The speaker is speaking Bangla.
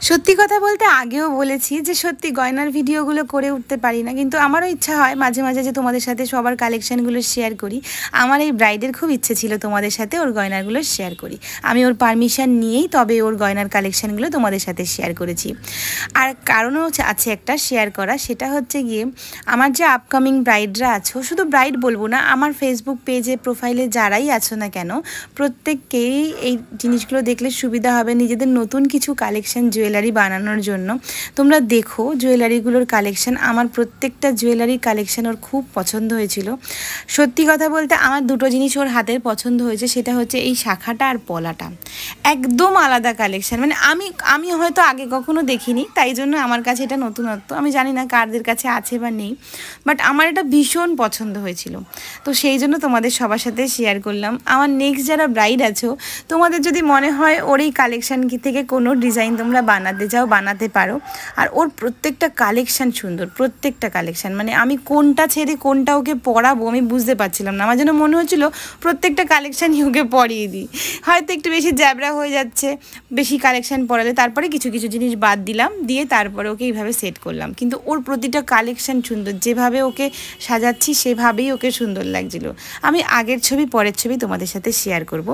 সত্যি কথা বলতে আগেও বলেছি যে সত্যি গয়নার ভিডিওগুলো করে উঠতে পারি না, কিন্তু আমারও ইচ্ছা হয় মাঝে মাঝে যে তোমাদের সাথে সবার কালেকশানগুলো শেয়ার করি। আমার এই ব্রাইডের খুব ইচ্ছে ছিল তোমাদের সাথে ওর গয়নাগুলো শেয়ার করি। আমি ওর পারমিশন নিয়েই তবে ওর গয়নার কালেকশানগুলো তোমাদের সাথে শেয়ার করেছি। আর কারণও আছে একটা শেয়ার করা, সেটা হচ্ছে গিয়ে আমার যে আপকামিং ব্রাইডরা আছো, শুধু ব্রাইড বলবো না, আমার ফেসবুক পেজে প্রোফাইলে যারাই আছো না কেন, প্রত্যেককেই এই জিনিসগুলো দেখলে সুবিধা হবে নিজেদের নতুন কিছু কালেকশন জুয়েলারি বানানোর জন্য। তোমরা দেখো জুয়েলারিগুলোর কালেকশন, আমার প্রত্যেকটা জুয়েলারি কালেকশন ওর খুব পছন্দ হয়েছিল। সত্যি কথা বলতে আমার দুটো জিনিস ওর হাতের পছন্দ হয়েছে, সেটা হচ্ছে এই শাখাটা আর পলাটা। একদম আলাদা কালেকশন, মানে আমি হয়তো আগে কখনো দেখিনি, তাই জন্য আমার কাছে এটা নতুনত্ব। আমি জানি না কারদের কাছে আছে বা নেই, বাট আমার এটা ভীষণ পছন্দ হয়েছিল। তো সেই জন্য তোমাদের সবার সাথে শেয়ার করলাম। আমার নেক্সট যারা ব্রাইড আছো, তোমাদের যদি মনে হয় ওর এই কালেকশান থেকে কোনো ডিজাইন তোমরা বানাতে চাও, বানাতে পারো। আর ওর প্রত্যেকটা কালেকশান সুন্দর, প্রত্যেকটা কালেকশান, মানে আমি কোনটা ছেড়ে কোনটা ওকে পরাবো আমি বুঝতে পারছিলাম না। আমার যেন মনে হচ্ছিলো প্রত্যেকটা কালেকশানই ওকে পরিয়ে দিই। হয়তো একটু বেশি জ্যাবরা হয়ে যাচ্ছে বেশি কালেকশান পরালে, তারপরে কিছু কিছু জিনিস বাদ দিলাম, দিয়ে তারপরে ওকে এইভাবে সেট করলাম। কিন্তু ওর প্রতিটা কালেকশান সুন্দর, যেভাবে ওকে সাজাচ্ছি সেভাবেই ওকে সুন্দর লাগছিলো। আমি আগের ছবি পরের ছবি তোমাদের সাথে শেয়ার করব।